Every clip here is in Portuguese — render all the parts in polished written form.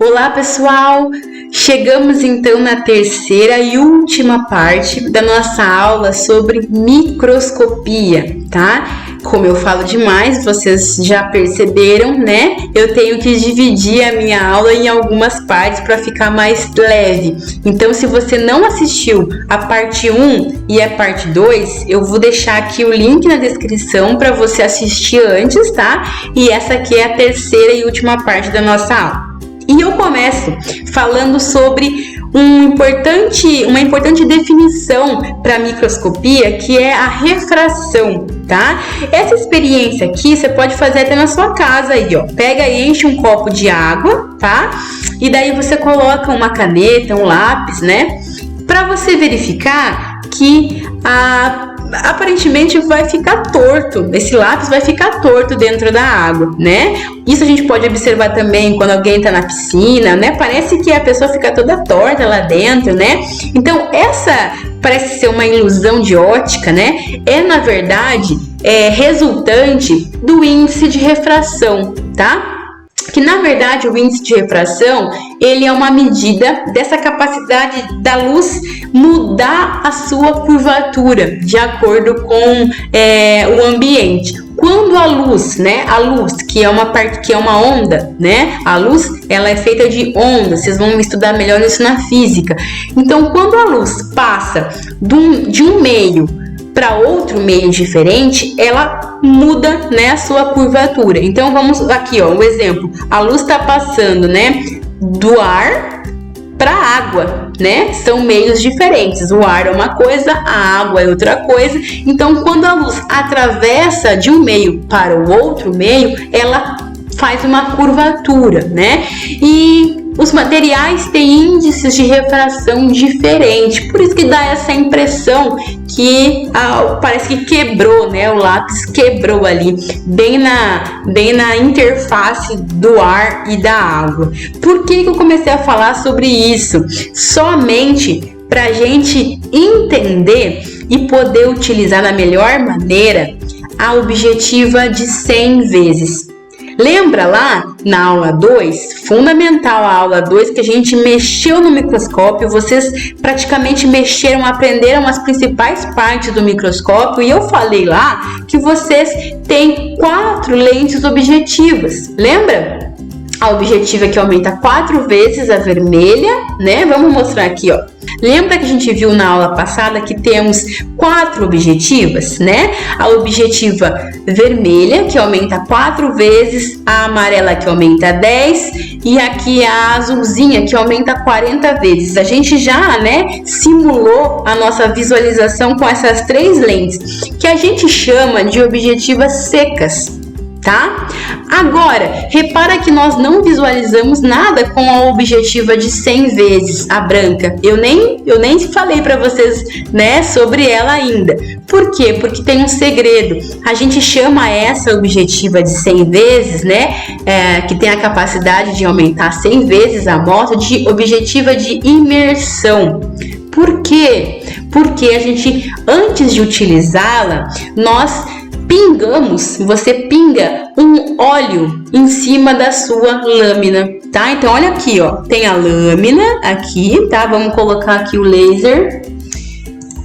Olá pessoal, chegamos então na terceira e última parte da nossa aula sobre microscopia, tá? Como eu falo demais, vocês já perceberam, né? Eu tenho que dividir a minha aula em algumas partes para ficar mais leve. Então, se você não assistiu a parte 1 e a parte 2, eu vou deixar aqui o link na descrição para você assistir antes, tá? E essa aqui é a terceira e última parte da nossa aula. E eu começo falando sobre uma importante definição para microscopia, que é a refração, tá? Essa experiência aqui você pode fazer até na sua casa aí, ó. Pega e enche um copo de água, tá? E daí você coloca uma caneta, um lápis, né? Para você verificar que aparentemente vai ficar torto, esse lápis vai ficar torto dentro da água, né? Isso a gente pode observar também quando alguém tá na piscina, né? Parece que a pessoa fica toda torta lá dentro, né? Então, essa parece ser uma ilusão de ótica, né? Na verdade, resultante do índice de refração, tá? Que na verdade o índice de refração, ele é uma medida dessa capacidade da luz mudar a sua curvatura de acordo com o ambiente. Quando a luz, né, que é uma onda, né, a luz, ela é feita de ondas, vocês vão estudar melhor isso na física. Então, quando a luz passa de um meio para outro meio diferente, ela muda, né, a sua curvatura. Então vamos aqui, ó, um exemplo. A luz está passando, né, do ar para a água, né? São meios diferentes. O ar é uma coisa, a água é outra coisa. Então, quando a luz atravessa de um meio para o outro meio, ela faz uma curvatura, né? E os materiais têm índices de refração diferentes, por isso que dá essa impressão que parece que quebrou, né? O lápis quebrou ali, bem na interface do ar e da água. Por que eu comecei a falar sobre isso? Somente para a gente entender e poder utilizar da melhor maneira a objetiva de 100 vezes. Lembra lá na aula 2, fundamental a aula 2, que a gente mexeu no microscópio, vocês praticamente aprenderam as principais partes do microscópio e eu falei lá que vocês têm 4 lentes objetivas, lembra? A objetiva que aumenta 4 vezes a vermelha, né? Vamos mostrar aqui, ó. Lembra que a gente viu na aula passada que temos 4 objetivas, né? A objetiva vermelha, que aumenta 4 vezes, a amarela, que aumenta 10, e aqui a azulzinha, que aumenta 40 vezes. A gente já, né, simulou a nossa visualização com essas 3 lentes, que a gente chama de objetivas secas, tá? Agora, repara que nós não visualizamos nada com a objetiva de 100 vezes, a branca. Eu nem falei para vocês, né, sobre ela ainda. Por quê? Porque tem um segredo. A gente chama essa objetiva de 100 vezes, né, que tem a capacidade de aumentar 100 vezes a amostra, de objetiva de imersão. Por quê? Porque a gente, antes de utilizá-la, você pinga um óleo em cima da sua lâmina, tá? Então, olha aqui, ó, tem a lâmina aqui, tá? Vamos colocar aqui o laser.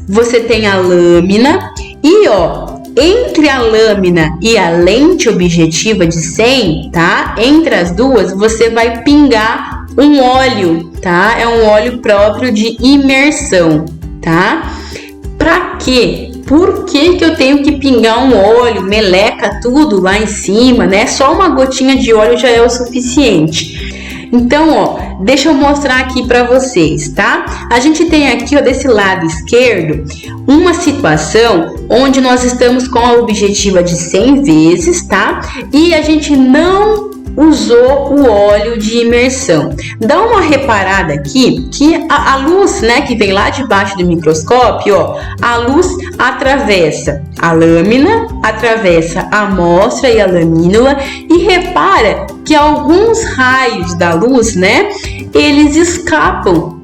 Você tem a lâmina e, ó, entre a lâmina e a lente objetiva de 100, tá? Entre as duas, você vai pingar um óleo, tá? É um óleo próprio de imersão, tá? Pra quê? Por que eu tenho que pingar um óleo, meleca tudo lá em cima, né? Só uma gotinha de óleo já é o suficiente. Então, ó, deixa eu mostrar aqui para vocês, tá? A gente tem aqui, ó, desse lado esquerdo, uma situação onde nós estamos com a objetiva de 100 vezes, tá? E a gente não usou o óleo de imersão. Dá uma reparada aqui que a luz, né, que vem lá de baixo do microscópio, ó, a luz atravessa a lâmina, atravessa a amostra e a lamínula, e repara que alguns raios da luz, né, eles escapam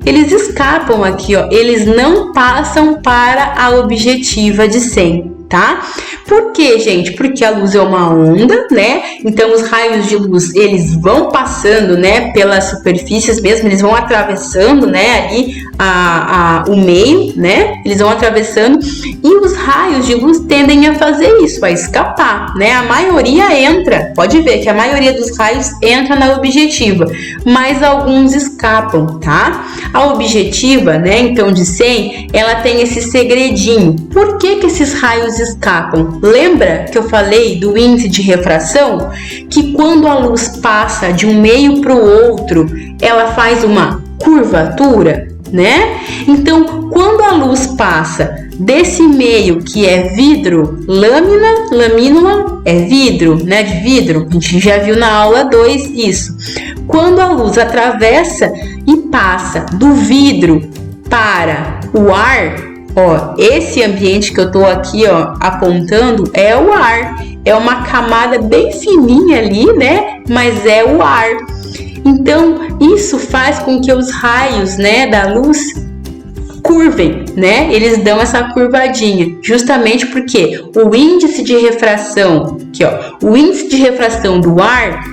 aqui, ó, eles não passam para a objetiva de 100. tá? Por quê, gente? Porque a luz é uma onda, né? Então os raios de luz, eles vão passando, né, pelas superfícies mesmo, eles vão atravessando, né, ali o meio, né? Eles vão atravessando e os raios de luz tendem a fazer isso, a escapar, né? A maioria entra, pode ver que a maioria dos raios entra na objetiva, mas alguns escapam, tá? A objetiva, né, então de 100, ela tem esse segredinho. Por que esses raios escapam? Lembra que eu falei do índice de refração? Que quando a luz passa de um meio para o outro, ela faz uma curvatura, né? Então, quando a luz passa desse meio que é vidro, lamínula é vidro, né? De vidro, a gente já viu na aula 2 isso. Quando a luz atravessa e passa do vidro para o ar, ó, esse ambiente que eu tô aqui, ó, apontando é o ar. É uma camada bem fininha ali, né? Mas é o ar. Então, isso faz com que os raios, né, da luz curvem, né? Eles dão essa curvadinha, justamente porque o índice de refração, aqui, ó, o índice de refração do ar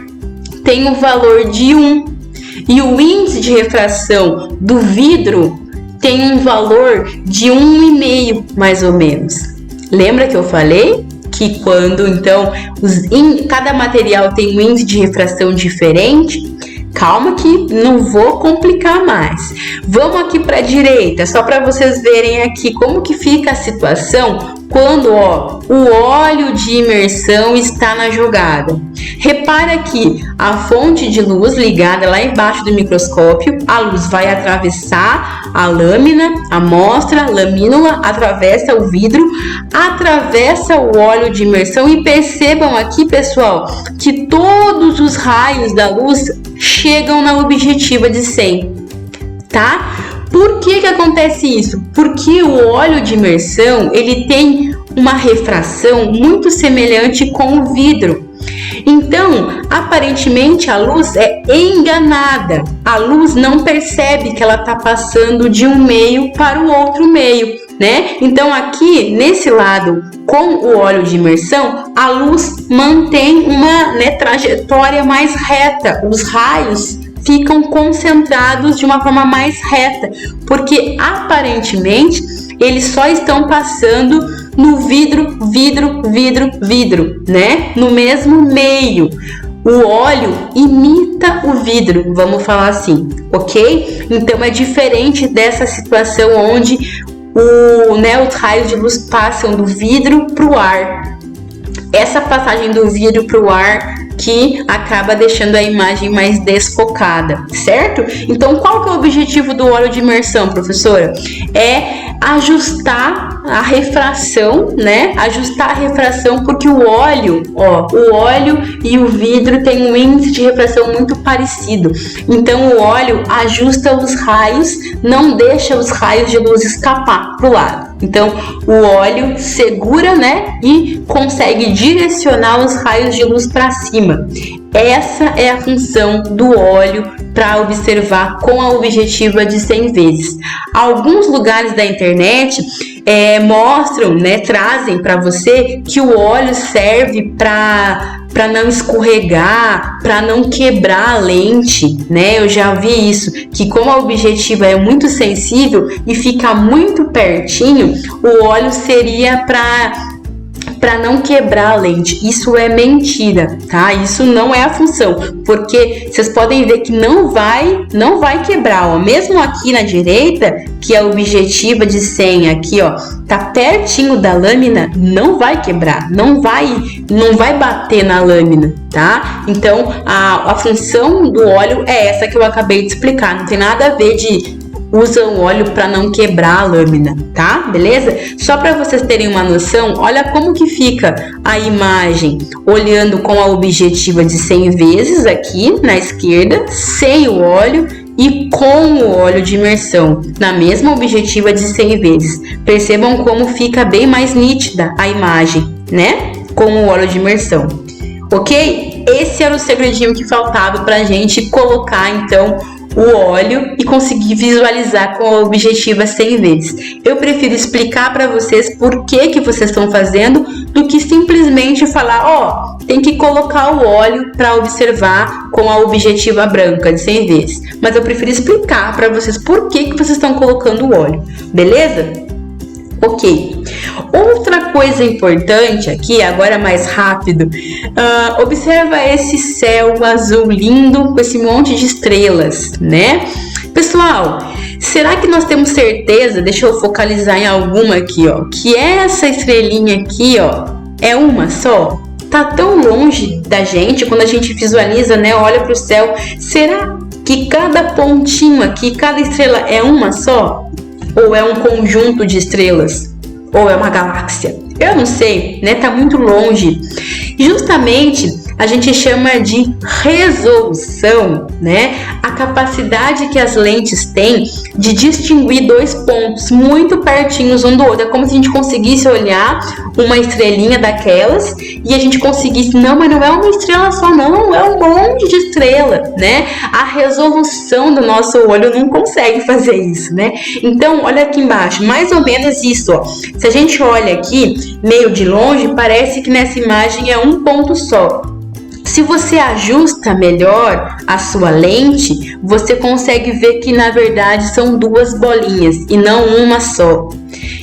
tem um valor de 1 e o índice de refração do vidro tem um valor de 1,5, mais ou menos. Lembra que eu falei que quando, então, cada material tem um índice de refração diferente? Calma que não vou complicar mais. Vamos aqui para a direita, só para vocês verem aqui como que fica a situação quando, ó, o óleo de imersão está na jogada. Repara que a fonte de luz ligada lá embaixo do microscópio, a luz vai atravessar a lâmina, a amostra, lamínula, atravessa o vidro, atravessa o óleo de imersão e percebam aqui, pessoal, que todos os raios da luz chegam na objetiva de 100, tá? Por que acontece isso? Porque o óleo de imersão, ele tem uma refração muito semelhante com o vidro. Então, aparentemente, a luz é enganada. A luz não percebe que ela está passando de um meio para o outro meio, né? Então, aqui, nesse lado, com o óleo de imersão, a luz mantém uma, né, trajetória mais reta. Os raios ficam concentrados de uma forma mais reta, porque aparentemente eles só estão passando no vidro, né? No mesmo meio. O óleo imita o vidro, vamos falar assim, ok? Então é diferente dessa situação onde os raios de luz passam do vidro para o ar. Essa passagem do vidro para o ar que acaba deixando a imagem mais desfocada, certo? Então, qual que é o objetivo do óleo de imersão, professora? É ajustar a refração, né? Ajustar a refração porque o óleo e o vidro têm um índice de refração muito parecido. Então, o óleo ajusta os raios, não deixa os raios de luz escapar pro lado. Então, o óleo segura, né? E consegue direcionar os raios de luz para cima. Essa é a função do óleo para observar com a objetiva de 100 vezes. Alguns lugares da internet mostram, né, trazem para você que o óleo serve para não escorregar, para não quebrar a lente, né? Eu já vi isso, que como a objetiva é muito sensível e fica muito pertinho, o óleo seria para não quebrar a lente. Isso é mentira, tá? Isso não é a função, porque vocês podem ver que não vai quebrar, ó. Mesmo aqui na direita, que é a objetiva de 100 aqui, ó, tá pertinho da lâmina, não vai quebrar, não vai bater na lâmina, tá? Então, a função do óleo é essa que eu acabei de explicar, não tem nada a ver de usam óleo para não quebrar a lâmina, tá? Beleza? Só para vocês terem uma noção, olha como que fica a imagem olhando com a objetiva de 100 vezes aqui na esquerda, sem o óleo, e com o óleo de imersão, na mesma objetiva de 100 vezes. Percebam como fica bem mais nítida a imagem, né? Com o óleo de imersão. Ok? Esse era o segredinho que faltava pra gente colocar, então, o óleo e conseguir visualizar com a objetiva 100 vezes. Eu prefiro explicar para vocês por que vocês estão fazendo do que simplesmente falar, tem que colocar o óleo para observar com a objetiva branca de 100 vezes. Mas eu prefiro explicar para vocês por que vocês estão colocando o óleo, beleza? Ok. Outra coisa importante aqui, agora mais rápido, observa esse céu azul lindo com esse monte de estrelas, né? Pessoal, será que nós temos certeza, deixa eu focalizar em alguma aqui, que essa estrelinha aqui, é uma só? Tá tão longe da gente, quando a gente visualiza, né, olha pro céu, será que cada pontinho aqui, cada estrela é uma só? Ou é um conjunto de estrelas? Ou é uma galáxia? Eu não sei, né? Tá muito longe. Justamente a gente chama de resolução, né? A capacidade que as lentes têm de distinguir dois pontos muito pertinhos um do outro. É como se a gente conseguisse olhar uma estrelinha daquelas e a gente conseguisse, não, mas não é uma estrela só, não, é um monte de estrela, né? A resolução do nosso olho não consegue fazer isso, né? Então, olha aqui embaixo, mais ou menos isso, Se a gente olha aqui, meio de longe, parece que nessa imagem é um ponto só. Se você ajusta melhor a sua lente, você consegue ver que na verdade são duas bolinhas e não uma só.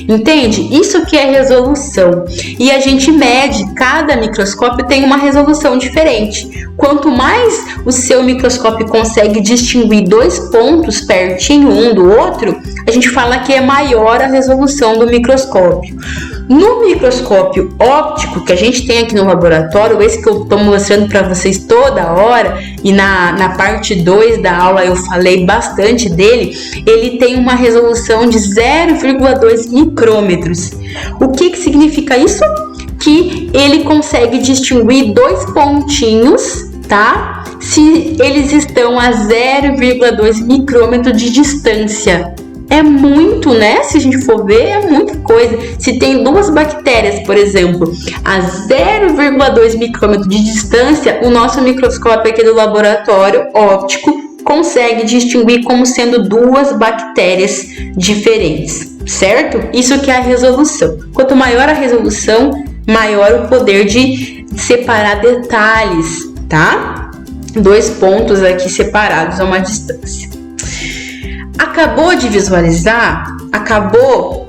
Entende? Isso que é resolução. E a gente mede, cada microscópio tem uma resolução diferente. Quanto mais o seu microscópio consegue distinguir dois pontos pertinho um do outro, a gente fala que é maior a resolução do microscópio. No microscópio óptico que a gente tem aqui no laboratório, esse que eu estou mostrando para vocês toda hora, e na parte 2 da aula eu falei bastante dele, ele tem uma resolução de 0,2 micrômetros. O que significa isso? Que ele consegue distinguir dois pontinhos, tá? Se eles estão a 0,2 micrômetro de distância. É muito, né? Se a gente for ver, é muita coisa. Se tem duas bactérias, por exemplo, a 0,2 micrômetro de distância, o nosso microscópio aqui do laboratório óptico consegue distinguir como sendo duas bactérias diferentes, certo? Isso que é a resolução. Quanto maior a resolução, maior o poder de separar detalhes, tá? Dois pontos aqui separados a uma distância. Acabou de visualizar? Acabou?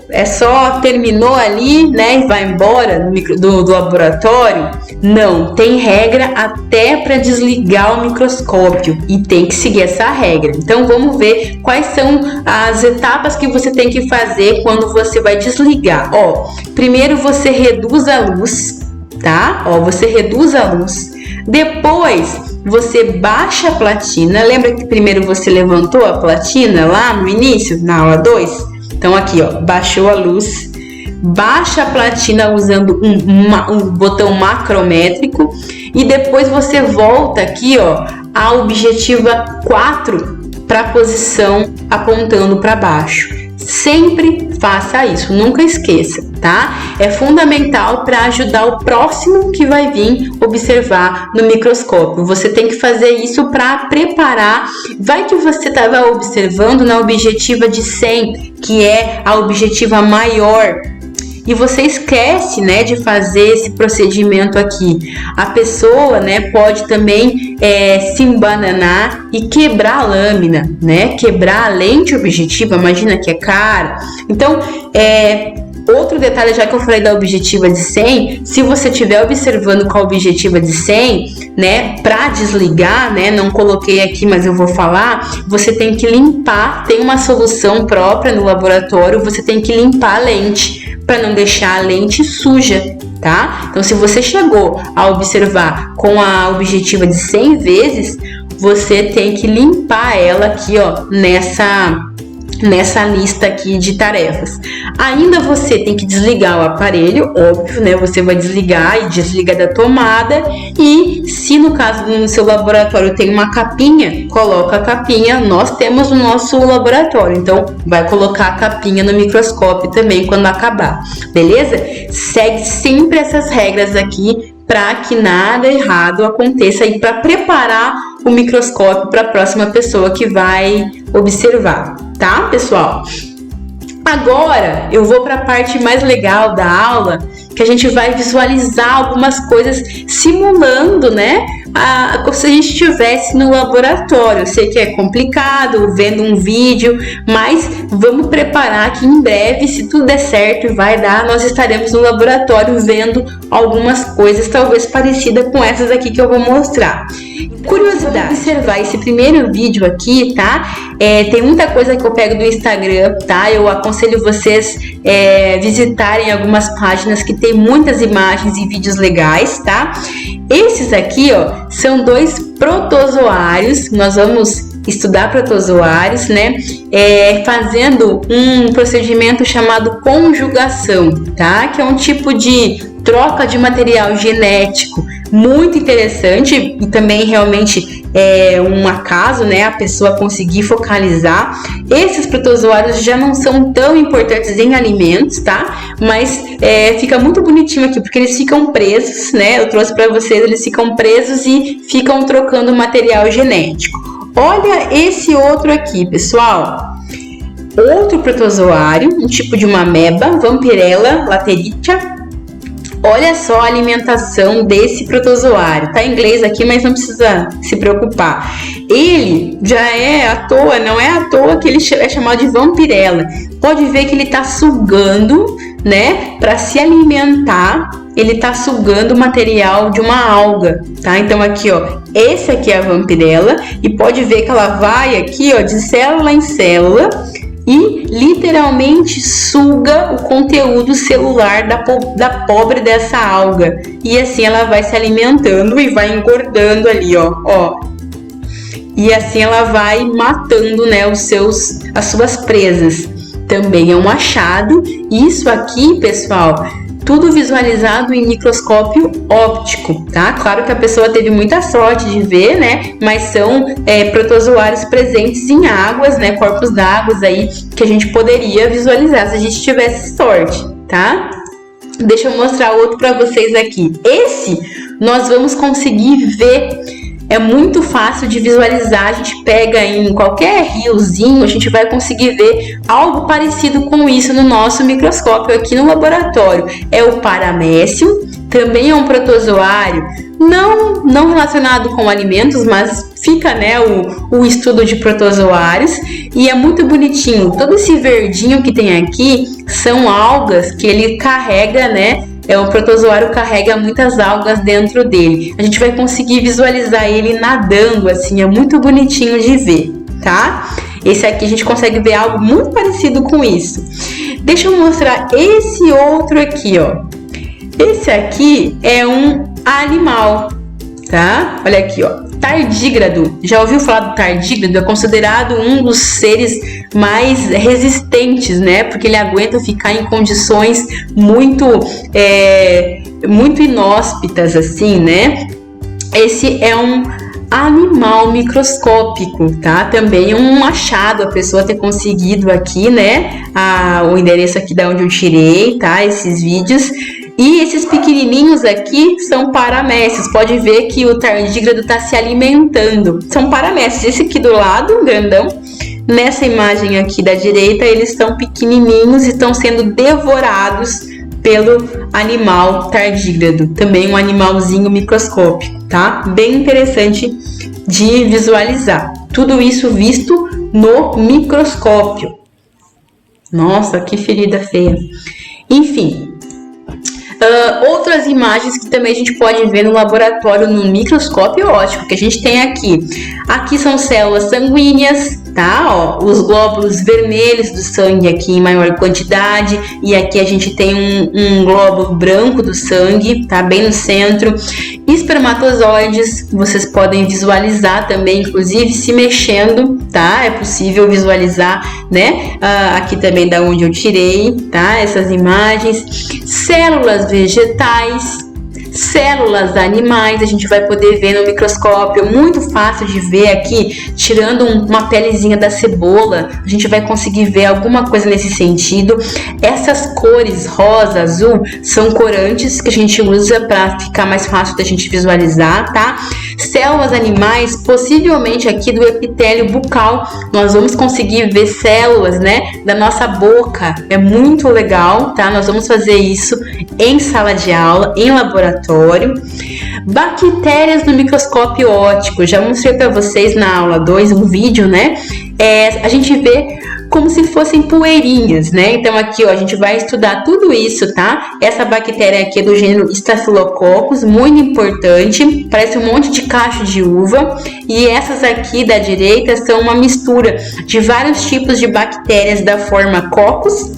Terminou ali, né? E vai embora do laboratório? Não, tem regra até para desligar o microscópio e tem que seguir essa regra. Então vamos ver quais são as etapas que você tem que fazer quando você vai desligar. Primeiro você reduz a luz, tá? Você reduz a luz. Depois você baixa a platina. Lembra que primeiro você levantou a platina lá no início, na aula 2? Então aqui, baixou a luz, baixa a platina usando um botão macrométrico e depois você volta aqui, a objetiva 4 para a posição apontando para baixo. Sempre faça isso, nunca esqueça, tá? É fundamental para ajudar o próximo que vai vir observar no microscópio. Você tem que fazer isso para preparar. Vai que você estava observando na objetiva de 100, que é a objetiva maior, e você esquece, né, de fazer esse procedimento aqui. A pessoa, né, pode também se embananar e quebrar a lâmina, né, quebrar a lente objetiva, imagina que é cara. Então, outro detalhe, já que eu falei da objetiva de 100, se você estiver observando com a objetiva de 100, né, para desligar, né, não coloquei aqui, mas eu vou falar, você tem que limpar, tem uma solução própria no laboratório, você tem que limpar a lente, para não deixar a lente suja, tá? Então, se você chegou a observar com a objetiva de 100 vezes, você tem que limpar ela aqui, nessa lista aqui de tarefas. Ainda você tem que desligar o aparelho, óbvio, né? Você vai desligar e desliga da tomada, e se no caso no seu laboratório tem uma capinha, coloca a capinha. Nós temos no nosso laboratório, então vai colocar a capinha no microscópio também quando acabar, beleza? Segue sempre essas regras aqui para que nada errado aconteça e para preparar o microscópio para a próxima pessoa que vai observar, tá, pessoal? Agora eu vou para a parte mais legal da aula, que a gente vai visualizar algumas coisas simulando, né, como se a gente estivesse no laboratório. Eu sei que é complicado vendo um vídeo, mas vamos preparar que em breve, se tudo der certo e vai dar, nós estaremos no laboratório vendo algumas coisas talvez parecidas com essas aqui que eu vou mostrar. Curiosidade, observar esse primeiro vídeo aqui, tá? Tem muita coisa que eu pego do Instagram, tá? Eu aconselho vocês visitarem algumas páginas que tem muitas imagens e vídeos legais, tá? Esses aqui, ó, são 2 protozoários. Nós vamos estudar protozoários, né? Fazendo um procedimento chamado conjugação, tá? Que é um tipo de troca de material genético muito interessante e também realmente é um acaso, né, a pessoa conseguir focalizar. Esses protozoários já não são tão importantes em alimentos, tá? Mas fica muito bonitinho aqui, porque eles ficam presos, né? Eu trouxe para vocês, eles ficam presos e ficam trocando material genético. Olha esse outro aqui, pessoal. Outro protozoário, um tipo de uma ameba, Vampirella lateritia. Olha só a alimentação desse protozoário. Tá em inglês aqui, mas não precisa se preocupar. Ele já é à toa, não é à toa que ele é chamado de vampirella. Pode ver que ele tá sugando, né, para se alimentar. Ele tá sugando o material de uma alga, tá? Então aqui, ó, esse aqui é a vampirella e pode ver que ela vai aqui, ó, de célula em célula e literalmente suga o conteúdo celular da pobre dessa alga. E assim ela vai se alimentando e vai engordando ali, ó. E assim ela vai matando, né, as suas presas. Também é um achado. Isso aqui, pessoal, tudo visualizado em microscópio óptico, tá? Claro que a pessoa teve muita sorte de ver, né? Mas são protozoários presentes em águas, né? Corpos d'água aí que a gente poderia visualizar se a gente tivesse sorte, tá? Deixa eu mostrar outro para vocês aqui. Esse nós vamos conseguir ver. É muito fácil de visualizar, a gente pega em qualquer riozinho, a gente vai conseguir ver algo parecido com isso no nosso microscópio aqui no laboratório. É o Paramécium, também é um protozoário não relacionado com alimentos, mas fica, né, o estudo de protozoários e é muito bonitinho. Todo esse verdinho que tem aqui são algas que ele carrega, né? O protozoário carrega muitas algas dentro dele. A gente vai conseguir visualizar ele nadando, assim, é muito bonitinho de ver, tá? Esse aqui a gente consegue ver algo muito parecido com isso. Deixa eu mostrar esse outro aqui, ó. Esse aqui é um animal, tá? Olha aqui, ó. Tardígrado. Já ouviu falar do tardígrado? É considerado um dos seres mais resistentes, né? Porque ele aguenta ficar em condições muito inóspitas, assim, né? Esse é um animal microscópico, tá? Também é um achado a pessoa ter conseguido aqui, né? O endereço aqui da onde eu tirei, tá? Esses vídeos. E esses pequenininhos aqui são paramécios. Pode ver que o tardígrado está se alimentando. São paramécios. Esse aqui do lado, grandão. Nessa imagem aqui da direita, eles estão pequenininhos e estão sendo devorados pelo animal tardígrado. Também um animalzinho microscópico, tá? Bem interessante de visualizar. Tudo isso visto no microscópio. Nossa, que ferida feia. Enfim. Outras imagens que também a gente pode ver no laboratório no microscópio óptico que a gente tem aqui. Aqui são células sanguíneas, tá? Ó, os glóbulos vermelhos do sangue aqui em maior quantidade. E aqui a gente tem um glóbulo branco do sangue, tá? Bem no centro. Espermatozoides, vocês podem visualizar também, inclusive se mexendo, tá? É possível visualizar, né? Aqui também da onde eu tirei, tá? Essas imagens. Células vegetais, células animais, a gente vai poder ver no microscópio, muito fácil de ver aqui, tirando uma pelezinha da cebola, a gente vai conseguir ver alguma coisa nesse sentido. Essas cores rosa, azul, são corantes que a gente usa para ficar mais fácil da gente visualizar, tá? Células animais, possivelmente aqui do epitélio bucal, nós vamos conseguir ver células, né, da nossa boca. É muito legal, tá? Nós vamos fazer isso em sala de aula, em laboratório. Bactérias no microscópio óptico, já mostrei para vocês na aula 2 um vídeo, né? A gente vê como se fossem poeirinhas, né? Então aqui, ó, a gente vai estudar tudo isso, tá? Essa bactéria aqui é do gênero Staphylococcus, muito importante, parece um monte de cacho de uva. E essas aqui da direita são uma mistura de vários tipos de bactérias da forma Coccus,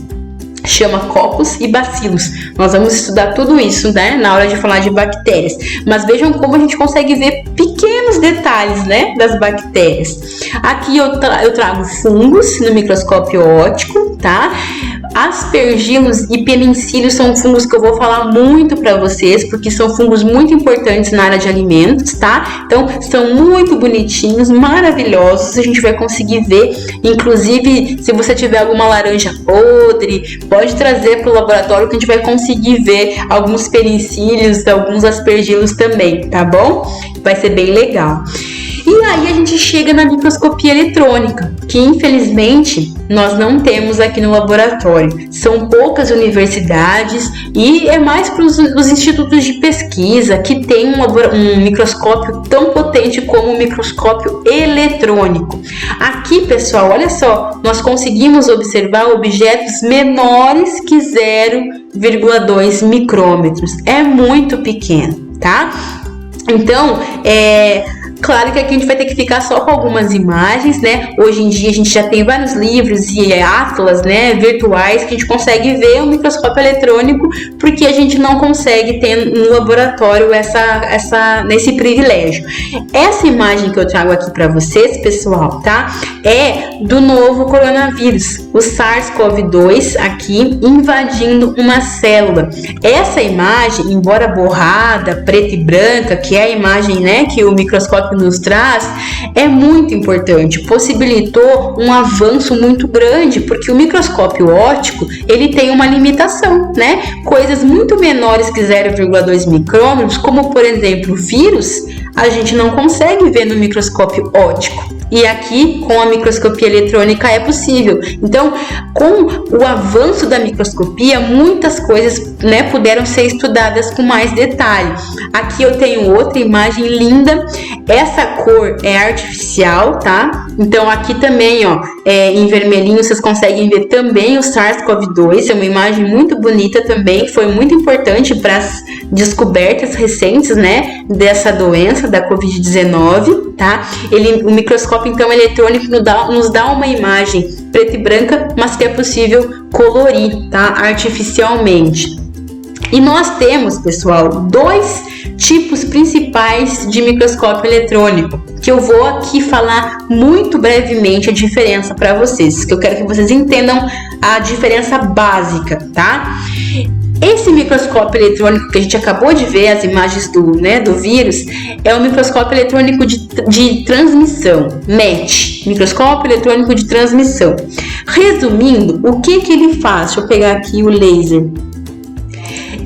chama Coccus, e bacilos. Nós vamos estudar tudo isso, né, na hora de falar de bactérias. Mas vejam como a gente consegue ver pequenos detalhes, né, das bactérias. Aqui eu trago fungos no microscópio óptico, tá? Aspergilos e penicílios são fungos que eu vou falar muito para vocês, porque são fungos muito importantes na área de alimentos, tá? Então, são muito bonitinhos, maravilhosos, a gente vai conseguir ver. Inclusive, se você tiver alguma laranja podre, pode trazer para o laboratório que a gente vai conseguir ver alguns penicílios, alguns aspergilos também, tá bom? Vai ser bem legal. E aí a gente chega na microscopia eletrônica, que infelizmente nós não temos aqui no laboratório. São poucas universidades e é mais para os institutos de pesquisa que tem um microscópio tão potente como o microscópio eletrônico. Aqui, pessoal, olha só, nós conseguimos observar objetos menores que 0,2 micrômetros. É muito pequeno, tá? Então, claro que aqui a gente vai ter que ficar só com algumas imagens, né? Hoje em dia a gente já tem vários livros e atlas, né, virtuais que a gente consegue ver o microscópio eletrônico, porque a gente não consegue ter no laboratório nesse privilégio. Essa imagem que eu trago aqui para vocês, pessoal, tá? É do novo coronavírus, o SARS-CoV-2 aqui invadindo uma célula. Essa imagem, embora borrada, preta e branca, que é a imagem, né, que o microscópio nos traz, é muito importante, possibilitou um avanço muito grande, porque o microscópio óptico, ele tem uma limitação, né? Coisas muito menores que 0,2 micrômetros, como por exemplo vírus, a gente não consegue ver no microscópio óptico. E aqui, com a microscopia eletrônica, é possível. Então, com o avanço da microscopia, muitas coisas, né, puderam ser estudadas com mais detalhe. Aqui eu tenho outra imagem linda. Essa cor é artificial, tá? Então, aqui também, ó, em vermelhinho, vocês conseguem ver também o SARS-CoV-2. É uma imagem muito bonita também. Foi muito importante para as descobertas recentes, né, dessa doença, da Covid-19, tá? O microscópio então eletrônico nos dá uma imagem preta e branca, mas que é possível colorir, tá? Artificialmente. E nós temos, pessoal, 2 tipos principais de microscópio eletrônico, que eu vou aqui falar muito brevemente a diferença para vocês, que eu quero que vocês entendam a diferença básica, tá? Esse microscópio eletrônico que a gente acabou de ver, as imagens do vírus, é o microscópio eletrônico de transmissão, MET, microscópio eletrônico de transmissão. Resumindo, o que ele faz? Deixa eu pegar aqui o laser.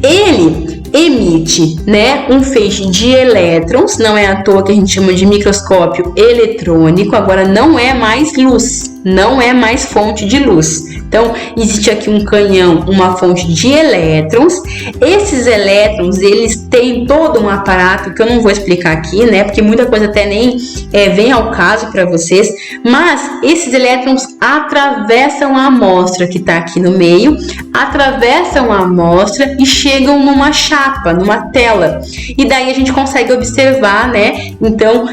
Ele emite, né, um feixe de elétrons, não é à toa que a gente chama de microscópio eletrônico, agora não é mais luz, não é mais fonte de luz. Então, existe aqui um canhão, uma fonte de elétrons. Esses elétrons, eles têm todo um aparato que eu não vou explicar aqui, né? Porque muita coisa até nem vem ao caso para vocês. Mas esses elétrons atravessam a amostra que está aqui no meio, atravessam a amostra e chegam numa chapa, numa tela. E daí a gente consegue observar, né? Então,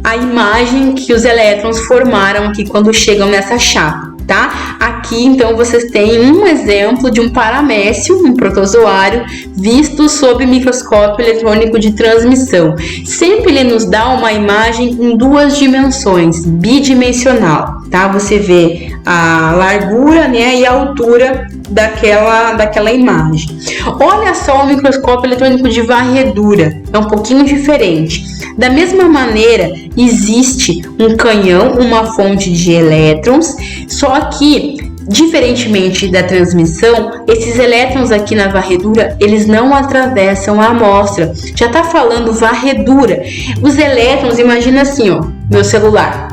a imagem que os elétrons formaram aqui quando chegam nessa chapa, tá? Aqui, então, vocês têm um exemplo de um paramécio, um protozoário, visto sob microscópio eletrônico de transmissão. Sempre ele nos dá uma imagem em 2 dimensões, bidimensional, tá? Você vê a largura, né, e a altura daquela imagem. Olha só o microscópio eletrônico de varredura, é um pouquinho diferente. Da mesma maneira, existe um canhão, uma fonte de elétrons, só que, diferentemente da transmissão, esses elétrons aqui na varredura, eles não atravessam a amostra. Já tá falando varredura. Os elétrons, imagina assim, ó, meu celular.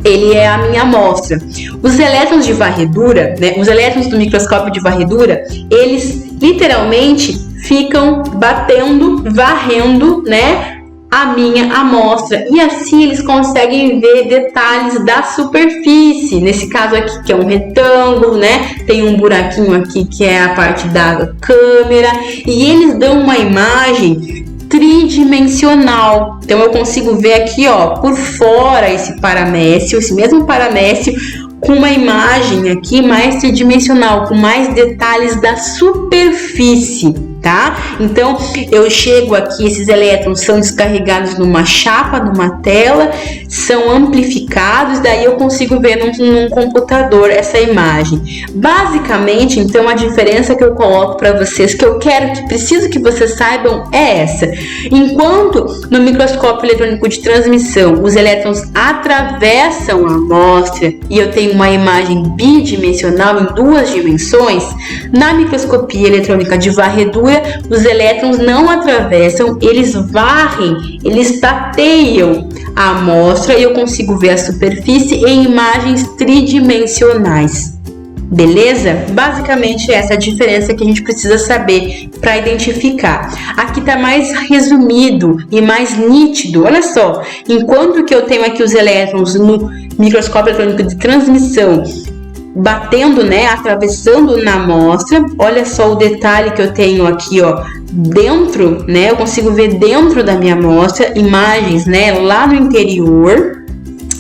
Ele é a minha amostra. Os elétrons de varredura, né, os elétrons do microscópio de varredura, eles literalmente ficam batendo, varrendo, né, a minha amostra, e assim eles conseguem ver detalhes da superfície. Nesse caso aqui, que é um retângulo, né? Tem um buraquinho aqui que é a parte da câmera, e eles dão uma imagem tridimensional. Então eu consigo ver aqui, ó, por fora esse paramécio, esse mesmo paramécio, com uma imagem aqui mais tridimensional, com mais detalhes da superfície, tá? Então, eu chego aqui, esses elétrons são descarregados numa chapa, numa tela, são amplificados, daí eu consigo ver num computador essa imagem. Basicamente, então, a diferença que eu coloco para vocês, que eu preciso que vocês saibam, é essa. Enquanto no microscópio eletrônico de transmissão, os elétrons atravessam a amostra e eu tenho uma imagem bidimensional em 2 dimensões, na microscopia eletrônica de varredura, os elétrons não atravessam, eles varrem, eles tateiam a amostra e eu consigo ver a superfície em imagens tridimensionais. Beleza? Basicamente essa é a diferença que a gente precisa saber para identificar. Aqui está mais resumido e mais nítido. Olha só, enquanto que eu tenho aqui os elétrons no microscópio eletrônico de transmissão batendo, né, atravessando na amostra, olha só o detalhe que eu tenho aqui, ó, dentro, né, eu consigo ver dentro da minha amostra imagens, né, lá no interior.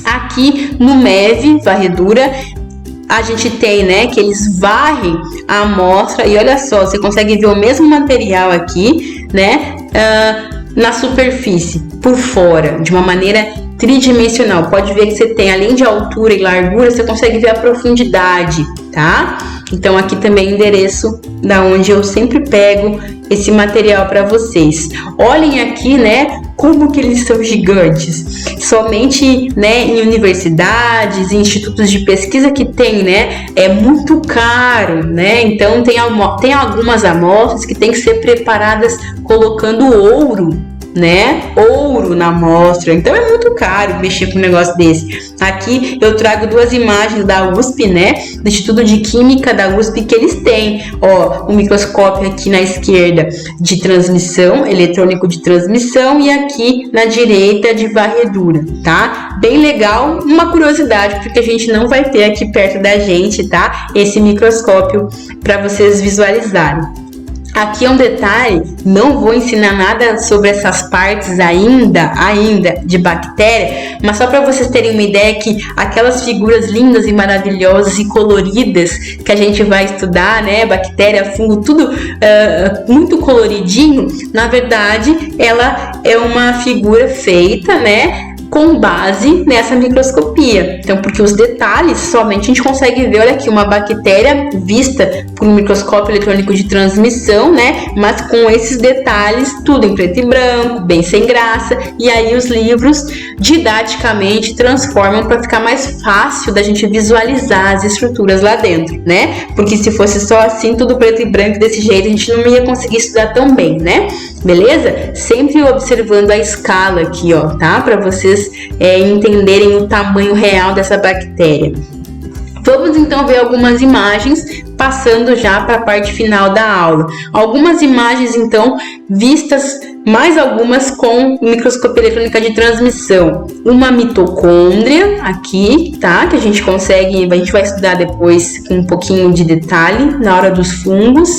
Aqui no MEV, varredura, a gente tem, né, que eles varrem a amostra e olha só, você consegue ver o mesmo material aqui, né, na superfície, por fora, de uma maneira tridimensional. Pode ver que você tem, além de altura e largura, você consegue ver a profundidade, tá? Então aqui também é o endereço da onde eu sempre pego esse material para vocês. Olhem aqui, né, como que eles são gigantes. Somente, né, em universidades, em institutos de pesquisa que tem, né, é muito caro, né? Então tem algumas amostras que tem que ser preparadas colocando ouro, né? Ouro na amostra. Então é muito caro mexer com um negócio desse. Aqui eu trago 2 imagens da USP, né? Do Instituto de Química da USP, que eles têm, ó, um microscópio aqui na esquerda de transmissão, eletrônico de transmissão, e aqui na direita de varredura, tá? Bem legal, uma curiosidade, porque a gente não vai ter aqui perto da gente, tá? Esse microscópio para vocês visualizarem. Aqui é um detalhe, não vou ensinar nada sobre essas partes ainda de bactéria, mas só para vocês terem uma ideia que aquelas figuras lindas e maravilhosas e coloridas que a gente vai estudar, né, bactéria, fungo, tudo muito coloridinho, na verdade ela é uma figura feita, né, com base nessa microscopia. Então, porque os detalhes somente a gente consegue ver, olha aqui, uma bactéria vista por um microscópio eletrônico de transmissão, né? Mas com esses detalhes, tudo em preto e branco, bem sem graça. E aí os livros didaticamente transformam para ficar mais fácil da gente visualizar as estruturas lá dentro, né? Porque se fosse só assim, tudo preto e branco desse jeito, a gente não ia conseguir estudar tão bem, né? Beleza? Sempre observando a escala aqui, ó, tá? Para vocês entenderem o tamanho real dessa bactéria. Vamos então ver algumas imagens, passando já para a parte final da aula. Algumas imagens então vistas, mais algumas com microscopia eletrônica de transmissão. Uma mitocôndria aqui, tá? Que a gente vai estudar depois com um pouquinho de detalhe na hora dos fungos.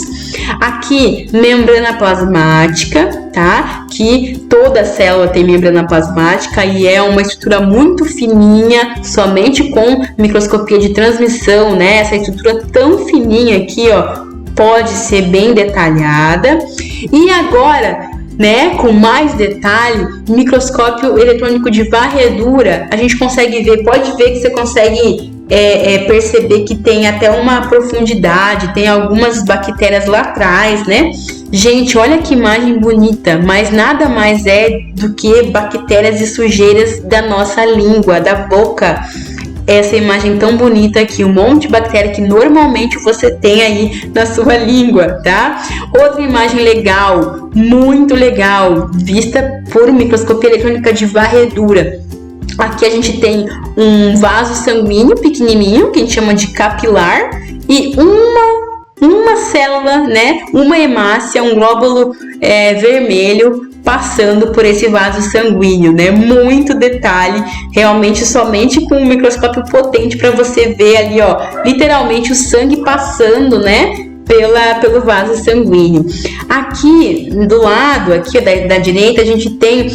Aqui, membrana plasmática, tá? Que toda célula tem membrana plasmática e é uma estrutura muito fininha, somente com microscopia de transmissão, né? Essa estrutura tão fininha aqui, ó, pode ser bem detalhada. E agora, né, com mais detalhe, microscópio eletrônico de varredura, a gente consegue ver, pode ver que você consegue perceber que tem até uma profundidade, tem algumas bactérias lá atrás, né? Gente, olha que imagem bonita, mas nada mais é do que bactérias e sujeiras da nossa língua, da boca. Essa imagem tão bonita aqui, um monte de bactéria que normalmente você tem aí na sua língua, tá? Outra imagem legal, muito legal, vista por microscopia eletrônica de varredura. Aqui a gente tem um vaso sanguíneo pequenininho, que a gente chama de capilar, e uma célula, né? Uma hemácia, um glóbulo vermelho passando por esse vaso sanguíneo, né? Muito detalhe, realmente somente com um microscópio potente para você ver ali, ó, literalmente o sangue passando, né? Pelo vaso sanguíneo. Aqui do lado, aqui da direita, a gente tem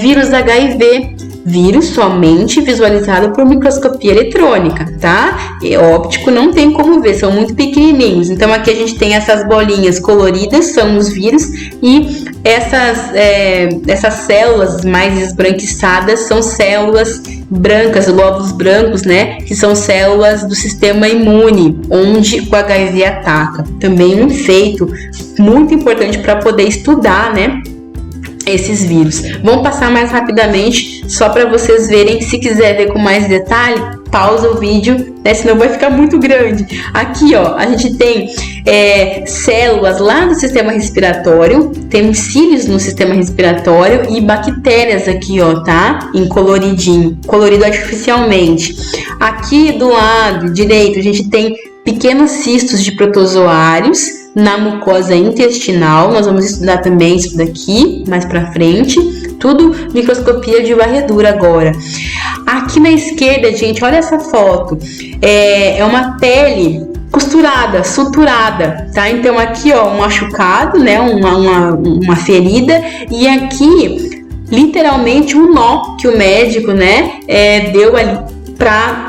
vírus HIV. Vírus somente visualizado por microscopia eletrônica, tá? E óptico não tem como ver, são muito pequenininhos. Então aqui a gente tem essas bolinhas coloridas, são os vírus, e essas células mais esbranquiçadas são células brancas, glóbulos brancos, né? Que são células do sistema imune, onde o HIV ataca. Também um efeito muito importante para poder estudar, né? Esses vírus. Vamos passar mais rapidamente, só para vocês verem. Se quiser ver com mais detalhe, pausa o vídeo, né? Senão vai ficar muito grande. Aqui, ó, a gente tem células lá do sistema respiratório, temos cílios no sistema respiratório e bactérias aqui, ó, tá? Em coloridinho, colorido artificialmente. Aqui do lado direito, a gente tem pequenos cistos de protozoários na mucosa intestinal. Nós vamos estudar também isso daqui mais pra frente. Tudo microscopia de varredura agora. Aqui na esquerda, gente, olha essa foto. É uma pele costurada, suturada, tá? Então aqui, ó, um machucado, né? Uma ferida. E aqui, literalmente, um nó que o médico, né? Deu ali pra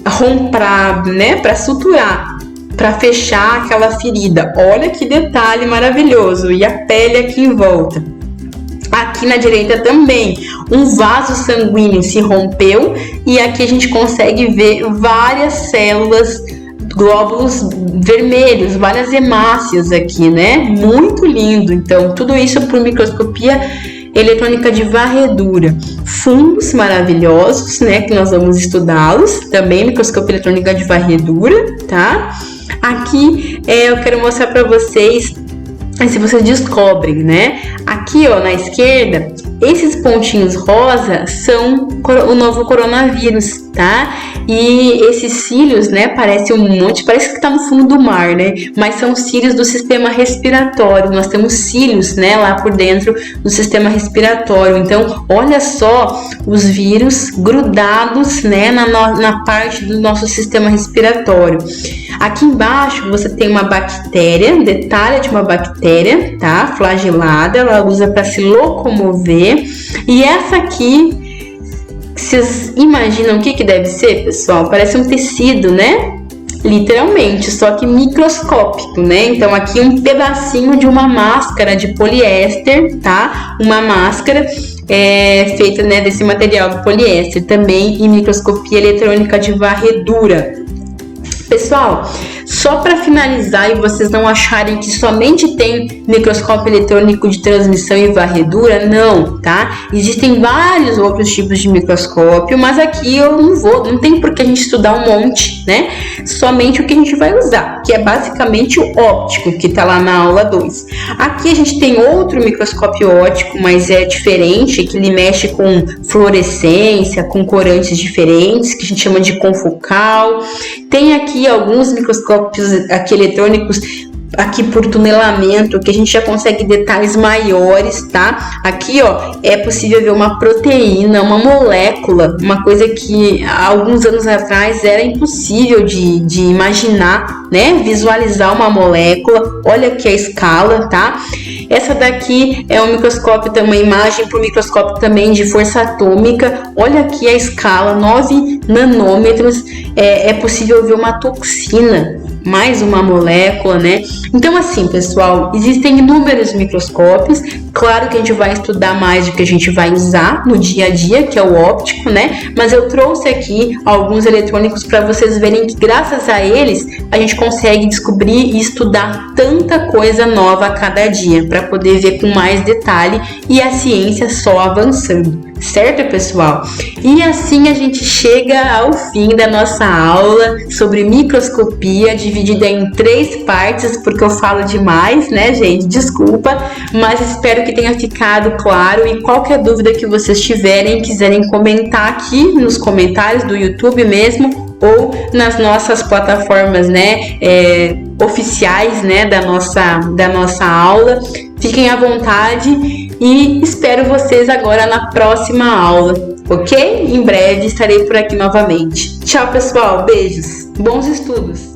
romper, né? Pra suturar, para fechar aquela ferida. Olha que detalhe maravilhoso. E a pele aqui em volta. Aqui na direita também, um vaso sanguíneo se rompeu e aqui a gente consegue ver várias células, glóbulos vermelhos, várias hemácias aqui, né? Muito lindo. Então, tudo isso por microscopia eletrônica de varredura. Fungos maravilhosos, né? Que nós vamos estudá-los. Também microscopia eletrônica de varredura, tá? Aqui eu quero mostrar para vocês, se vocês descobrem, né? Aqui, ó, na esquerda, esses pontinhos rosa são o novo coronavírus, tá? E esses cílios, né, parece um monte, parece que tá no fundo do mar, né? Mas são cílios do sistema respiratório. Nós temos cílios, né, lá por dentro do sistema respiratório. Então, olha só os vírus grudados, né, na parte do nosso sistema respiratório. Aqui embaixo você tem uma bactéria, detalhe de uma bactéria, tá? Flagelada, ela usa para se locomover. E essa aqui, vocês imaginam o que deve ser, pessoal? Parece um tecido, né? Literalmente, só que microscópico, né? Então aqui um pedacinho de uma máscara de poliéster, tá? Uma máscara feita, né, desse material de poliéster, também em microscopia eletrônica de varredura. Pessoal, só para finalizar e vocês não acharem que somente tem microscópio eletrônico de transmissão e varredura, não, tá? Existem vários outros tipos de microscópio, mas aqui eu não tem por que a gente estudar um monte, né? Somente o que a gente vai usar, que é basicamente o óptico, que tá lá na aula 2. Aqui a gente tem outro microscópio óptico, mas é diferente, que ele mexe com fluorescência, com corantes diferentes, que a gente chama de confocal. Tem aqui alguns microscópios aqui eletrônicos aqui por tunelamento, que a gente já consegue detalhes maiores, tá? Aqui, ó, é possível ver uma proteína, uma molécula, uma coisa que há alguns anos atrás era impossível de imaginar, né? Visualizar uma molécula. Olha aqui a escala, tá? Essa daqui é um microscópio, uma imagem por microscópio também de força atômica. Olha aqui a escala, 9 nanômetros. É possível ver uma toxina, mais uma molécula, né? Então, assim, pessoal, existem inúmeros microscópios. Claro que a gente vai estudar mais do que a gente vai usar no dia a dia, que é o óptico, né? Mas eu trouxe aqui alguns eletrônicos para vocês verem que graças a eles a gente consegue descobrir e estudar tanta coisa nova a cada dia, para poder ver com mais detalhe e a ciência só avançando. Certo, pessoal? E assim a gente chega ao fim da nossa aula sobre microscopia, dividida em 3 partes, porque eu falo demais, né, gente? Desculpa, mas espero que tenha ficado claro. E qualquer dúvida que vocês tiverem, quiserem comentar aqui nos comentários do YouTube mesmo, ou nas nossas plataformas, né, oficiais, né, da nossa aula. Fiquem à vontade e espero vocês agora na próxima aula, ok? Em breve estarei por aqui novamente. Tchau, pessoal. Beijos. Bons estudos.